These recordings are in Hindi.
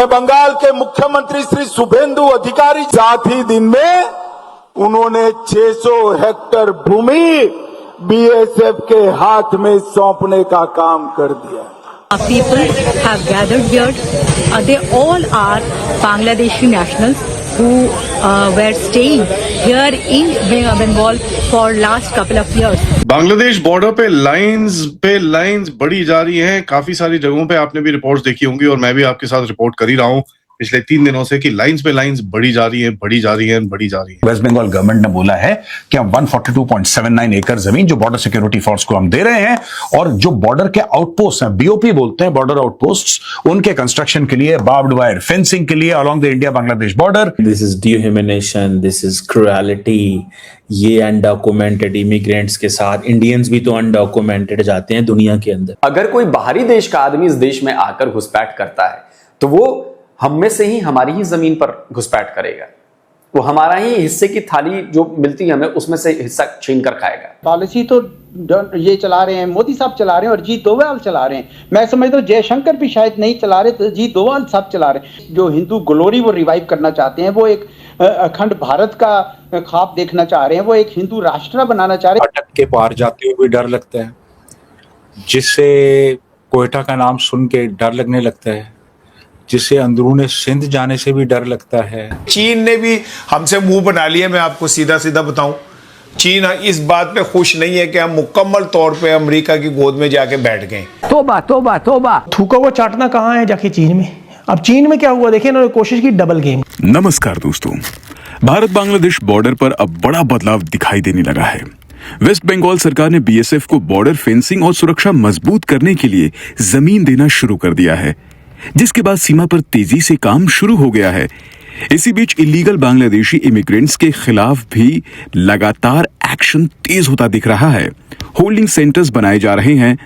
बंगाल के मुख्यमंत्री श्री शुभेंदु अधिकारी साथ ही दिन में उन्होंने 600 हेक्टेयर भूमि बीएसएफ के हाथ में सौंपने का काम कर दिया। People have gathered here. They all are Bangladeshi nationals who were staying here in Bengal for last couple of years. Bangladesh border पे लाइंस बढ़ी जा रही हैं। काफी सारी जगहों पे आपने भी रिपोर्ट्स देखी होंगी और मैं भी आपके साथ रिपोर्ट कर ही रहा हूँ पिछले 3 दिनों से कि लाइंस पे लाइंस बढ़ी जा रही है। वेस्ट बंगाल गवर्नमेंट ने बोला है कि हम 142.79 एकड़ जमीन जो बॉर्डर सिक्योरिटी फोर्स को हम दे रहे हैं और जो बॉर्डर के आउटपोस्ट हैं, बीओपी बोलते हैं, बॉर्डर आउटपोस्ट, उनके कंस्ट्रक्शन के लिए, बार्ब्ड वायर फेंसिंग के लिए along the India Bangladesh border. This is dehumanisation, this is cruelty. ये अनडॉक्यूमेंटेड इमिग्रेंट्स के साथ इंडियंस भी तो अनडॉक्यूमेंटेड जाते हैं दुनिया के अंदर। अगर कोई बाहरी देश का आदमी इस देश में आकर घुसपैठ करता है तो वो हम में से ही हमारी ही जमीन पर घुसपैठ करेगा, वो हमारा ही हिस्से की थाली जो मिलती है हमें उसमें से हिस्सा छीन कर खाएगा। पॉलिसी तो ये चला रहे हैं, मोदी साहब चला रहे हैं और अजीत डोभाल चला रहे हैं। मैं समझता हूँ जयशंकर भी शायद नहीं चला रहे, तो अजीत डोभाल साहब चला रहे हैं। जो हिंदू ग्लोरी वो रिवाइव करना चाहते हैं, वो एक अखंड भारत का ख्वाब देखना चाह रहे हैं, वो एक हिंदू राष्ट्र बनाना चाह रहे हैं। अटक के पार जाते हुए भी डर लगता है, जिससे कोयटा का नाम सुन के डर लगने लगता है, जिससे अंदरूने सिंध जाने से भी डर लगता है। चीन ने भी हमसे मुंह बना लिया। मैं आपको सीधा सीधा बताऊं, चीन इस बात पे खुश नहीं है कि हम मुकम्मल तौर पे अमेरिका की गोद में जाके बैठ गए। तोबा तोबा तोबा, थूका हुआ चाटना कहाँ है जाके चीन में। अब चीन में क्या हुआ देखिए, इन्होंने कोशिश की डबल गेम। नमस्कार दोस्तों, भारत बांग्लादेश बॉर्डर पर अब बड़ा बदलाव दिखाई देने लगा है। वेस्ट बंगाल सरकार ने बीएसएफ को बॉर्डर फेंसिंग और सुरक्षा मजबूत करने के लिए जमीन देना शुरू कर दिया है, जिसके बाद सीमा पर तेजी से काम शुरू हो गया है। इसी बीच इलीगल बांग्लादेशी इमिग्रेंट्स के खिलाफ भी लगातार एक्शन तेज होता दिख रहा है। होल्डिंग सेंटर्स बनाए जा रहे हैं,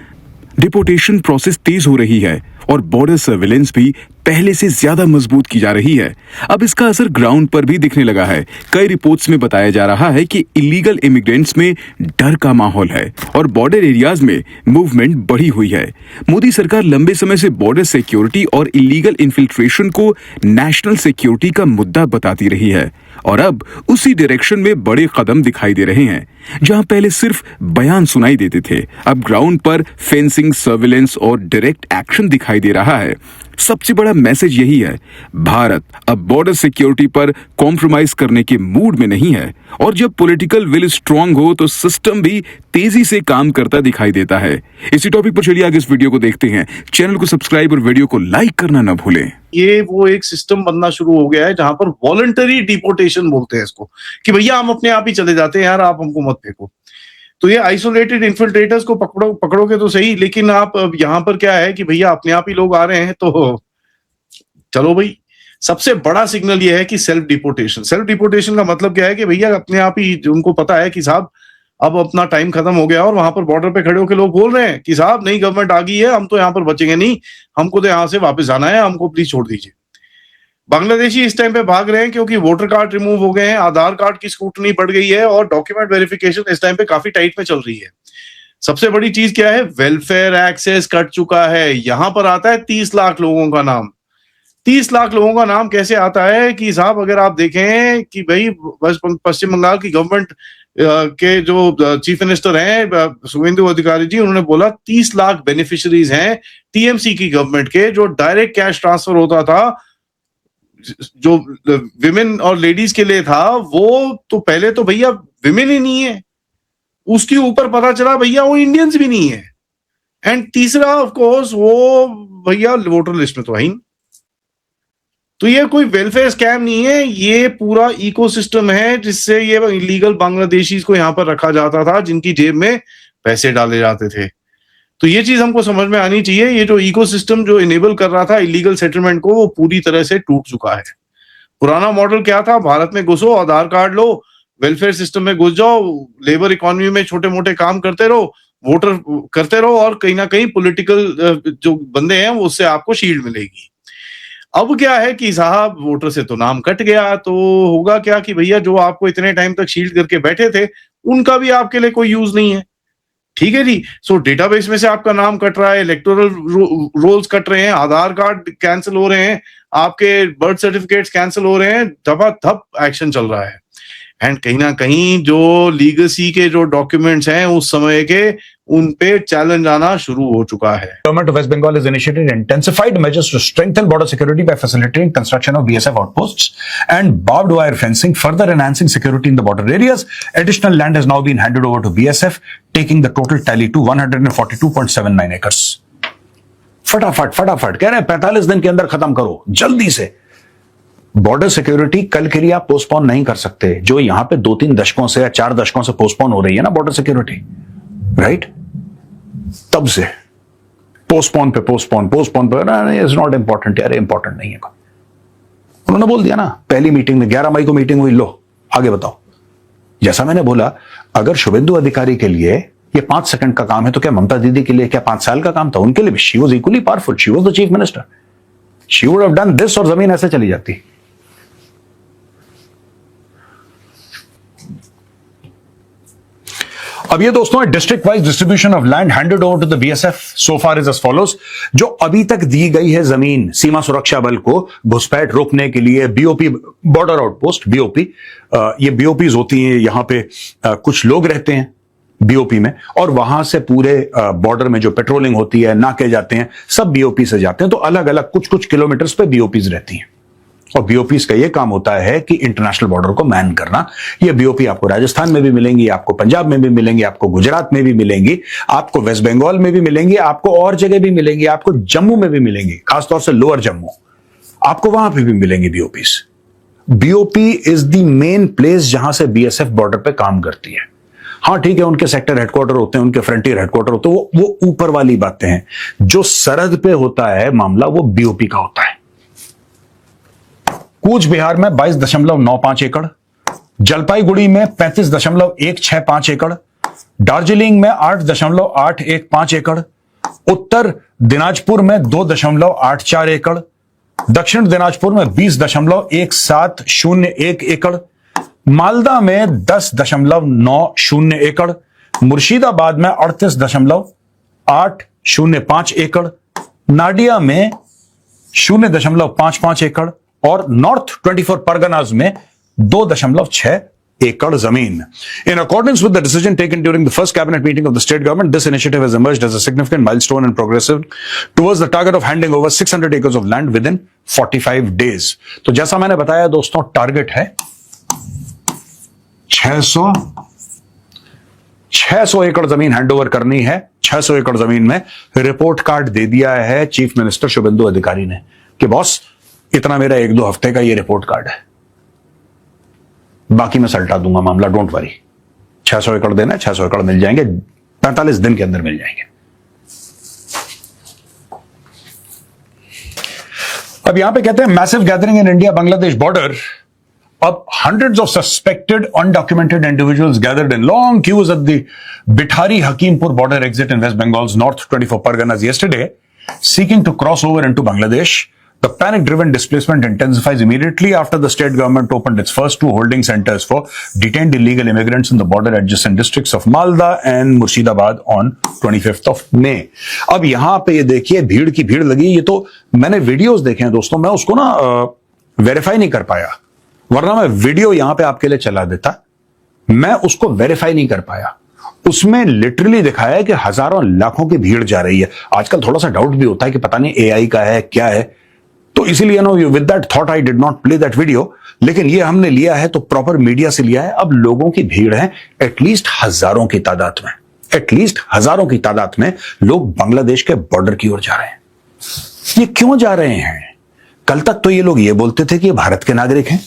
डिपोर्टेशन प्रोसेस तेज हो रही है और बॉर्डर सर्विलेंस भी पहले से ज्यादा मजबूत की जा रही है। अब इसका असर ग्राउंड पर भी दिखने लगा है। कई रिपोर्ट्स में बताया जा रहा है कि इलीगल इमिग्रेंट्स में डर का माहौल है और बॉर्डर एरियाज में मूवमेंट बढ़ी हुई है। मोदी सरकार लंबे समय से बॉर्डर सिक्योरिटी और इलीगल इन्फिल्ट्रेशन को नेशनल सिक्योरिटी का मुद्दा बताती रही है और अब उसी डायरेक्शन में बड़े कदम दिखाई दे रहे हैं। जहां पहले सिर्फ बयान सुनाई देते थे, अब ग्राउंड पर फेंसिंग, सर्विलेंस और डायरेक्ट एक्शन दिखाई दे रहा है। सबसे बड़ा मैसेज यही है, भारत अब बॉर्डर सिक्योरिटी पर कॉम्प्रोमाइज करने के मूड में नहीं है और जब पॉलिटिकल विल स्ट्रांग हो तो सिस्टम भी तेजी से काम करता दिखाई देता है। इसी टॉपिक पर चलिए आगे इस वीडियो को देखते हैं। चैनल को सब्सक्राइब और वीडियो को लाइक करना न भूलें। ये वो एक सिस्टम बनना शुरू हो गया है जहां पर वॉलंटरी डिपोर्टेशन बोलते हैं इसको, कि भैया हम अपने आप ही चले जाते हैं, यार आप हमको मत फेंको। तो ये आइसोलेटेड इन्फिल्ट्रेटर्स को पकड़ोगे तो सही, लेकिन आप यहाँ पर क्या है कि भैया अपने आप ही लोग आ रहे हैं तो चलो भाई। सबसे बड़ा सिग्नल ये है कि सेल्फ डिपोर्टेशन का मतलब क्या है कि भैया अपने आप ही उनको पता है कि साहब अब अपना टाइम खत्म हो गया और वहां पर बॉर्डर पे खड़े होकर लोग बोल रहे हैं कि साहब नई गवर्नमेंट आ गई है, हम तो यहाँ पर बचेंगे नहीं, हमको तो यहाँ से वापस जाना है, हमको प्लीज छोड़ दीजिए। बांग्लादेशी इस टाइम पे भाग रहे हैं क्योंकि वोटर कार्ड रिमूव हो गए हैं, आधार कार्ड की स्क्रूटनी बढ़ गई है और डॉक्यूमेंट वेरिफिकेशन इस टाइम पे काफी टाइट में चल रही है। सबसे बड़ी चीज क्या है, वेलफेयर एक्सेस कट चुका है। यहां पर आता है 30 लाख लोगों का नाम। 30 लाख लोगों का नाम कैसे आता है कि साहब अगर आप देखें कि भाई पश्चिम बंगाल की गवर्नमेंट के जो चीफ मिनिस्टर हैं शुभेंदु अधिकारी जी, उन्होंने बोला 30 लाख बेनिफिशियरीज हैं टीएमसी की गवर्नमेंट के, जो डायरेक्ट कैश ट्रांसफर होता था जो विमेन और लेडीज के लिए था, वो तो पहले तो भैया विमेन ही नहीं है, उसके ऊपर पता चला भैया वो इंडियंस भी नहीं है, एंड तीसरा ऑफ कोर्स वो भैया वोटर लिस्ट में तो है ही। तो ये कोई वेलफेयर स्कैम नहीं है, ये पूरा इकोसिस्टम है जिससे ये इलीगल बांग्लादेशीज को यहां पर रखा जाता था, जिनकी जेब में पैसे डाले जाते थे। तो ये चीज हमको समझ में आनी चाहिए। ये जो इकोसिस्टम जो इनेबल कर रहा था इलीगल सेटलमेंट को, वो पूरी तरह से टूट चुका है। पुराना मॉडल क्या था, भारत में घुसो, आधार कार्ड लो, वेलफेयर सिस्टम में घुस जाओ, लेबर इकोनॉमी में छोटे मोटे काम करते रहो, वोटर करते रहो और कहीं ना कहीं पॉलिटिकल जो बंदे हैं वो उससे आपको शील्ड मिलेगी। अब क्या है कि साहब वोटर से तो नाम कट गया, तो होगा क्या कि भैया जो आपको इतने टाइम तक शील्ड करके बैठे थे उनका भी आपके लिए कोई यूज नहीं है। ठीक है जी। सो डेटाबेस में से आपका नाम कट रहा है, इलेक्टोरल रोल्स कट रहे हैं, आधार कार्ड कैंसिल हो रहे हैं, आपके बर्थ सर्टिफिकेट्स कैंसिल हो रहे हैं, धपाधप एक्शन चल रहा है। एंड कहीं ना कहीं जो लीगेसी के जो डॉक्यूमेंट्स हैं उस समय के, उन पे चैलेंज आना शुरू हो चुका है। Government of West Bengal has initiated intensified measures to strengthen border security by facilitating construction of BSF outposts and barbed wire fencing, further enhancing security in the border areas. Additional land has now been handed over to BSF, taking the total tally to 142.79 acres. फटाफट कह रहे हैं 45 दिन के अंदर खत्म करो, जल्दी से। बॉर्डर सिक्योरिटी कल के लिए आप पोस्टपोन नहीं कर सकते, जो यहां पे 2-3 दशकों से या 4 दशकों से पोस्टपोन हो रही है ना बॉर्डर सिक्योरिटी, राइट? तब से पोस्टपोन पे इज नॉट इंपॉर्टेंट यार, इंपॉर्टेंट नहीं है। उन्होंने बोल दिया ना पहली मीटिंग में, 11 मई को मीटिंग हुई, लो आगे बताओ। जैसा मैंने बोला, अगर शुभेंदु अधिकारी के लिए ये 5 सेकंड का काम है तो क्या ममता दीदी के लिए क्या 5 साल का काम था? उनके लिए भी she was equally powerful, she was the chief minister, she would have done this और जमीन ऐसे चली जाती। अब ये दोस्तों district wise distribution of land handed over to the BSF so far is as follows. जो अभी तक दी गई है जमीन सीमा सुरक्षा बल को घुसपैठ रोकने के लिए, बीओपी बॉर्डर आउटपोस्ट, बीओपी, ये बीओपीज होती हैं, यहां पे कुछ लोग रहते हैं बीओपी में, और वहां से पूरे बॉर्डर में जो पेट्रोलिंग होती है, नाके जाते हैं, सब बीओपी से जाते हैं। तो अलग अलग कुछ किलोमीटर्स पे बीओपीज रहती हैं, और बीओपीज का यह काम होता है कि इंटरनेशनल बॉर्डर को मैन करना। ये बीओपी आपको राजस्थान में भी मिलेंगी, आपको पंजाब में भी मिलेंगी, आपको गुजरात में भी मिलेंगी, आपको वेस्ट बंगाल में भी मिलेंगी, आपको और जगह भी मिलेंगी, आपको जम्मू में भी मिलेंगी, खासतौर से लोअर जम्मू, आपको वहां पे भी मिलेंगी BOPs. BOP is the main place जहां से बीएसएफ बॉर्डर पे काम करती है। हाँ ठीक है, उनके सेक्टर हेडक्वार्टर होते हैं, उनके फ्रंटियर हेडक्वार्टर होते हैं, वो ऊपर वाली बातें हैं। जो सरहद पे होता है मामला, वो बीओपी का होता है। कूच बिहार में 22.95 एकड़, जलपाईगुड़ी में 35.165 एकड़, दार्जिलिंग में 8.815 एकड़, उत्तर दिनाजपुर में 2.84 एकड़, दक्षिण दिनाजपुर में 20.1701 एकड़, मालदा में 10.90 एकड़, मुर्शिदाबाद में 38.805 एकड़, नाडिया में 0.55 एकड़, और नॉर्थ 24 परगनाज में 2.6 एकड़ जमीन। In accordance with the decision taken during the first cabinet meeting of the state government, this initiative has emerged as a significant milestone and progressive towards the target of handing over 600 acres of land within 45 days. तो जैसा मैंने बताया दोस्तों, टारगेट है 600 एकड़ जमीन हैंडओवर करनी है। 600 एकड़ जमीन में रिपोर्ट कार्ड दे दिया है चीफ मिनिस्टर शुभेंदु अधिकारी ने कि बॉस इतना मेरा 1-2 हफ्ते का ये रिपोर्ट कार्ड है, बाकी मैं सल्टा दूंगा मामला, डोंट वरी। 600 एकड़ देना है, 600 एकड़ मिल जाएंगे, 45 दिन के अंदर मिल जाएंगे। अब यहां पे कहते हैं massive gathering in India Bangladesh border. अब hundreds of suspected undocumented individuals gathered in long queues at the Bithari Hakimpur border exit in West Bengal's North 24 Parganas yesterday, seeking to cross over into Bangladesh. The panic-driven displacement intensifies immediately after the state government opened its first 2 holding centers for detained illegal immigrants in the border-adjacent districts of Malda and Murshidabad on 25th of May. अब यहां पे ये देखिए भीड़ की भीड़ लगी। ये तो मैंने वीडियोस देखे हैं दोस्तों, मैं उसको ना वेरीफाई नहीं कर पाया, वरना मैं वीडियो यहां पे आपके लिए चला देता, मैं उसको वेरीफाई नहीं कर पाया। उसमें लिटरली दिखाया है कि हजारों लाखों की भीड़ जा रही है। आजकल थोड़ा सा डाउट भी होता है कि पता नहीं एआई का है क्या है, तो इसीलिए know with that thought I did not play that video, लेकिन ये हमने लिया है तो प्रॉपर मीडिया से लिया है। अब लोगों की भीड़ है एटलीस्ट हजारों की तादाद में, एटलीस्ट हजारों की तादाद में लोग बांग्लादेश के बॉर्डर की ओर जा रहे हैं। ये क्यों जा रहे हैं? कल तक तो ये लोग ये बोलते थे कि ये भारत के नागरिक हैं,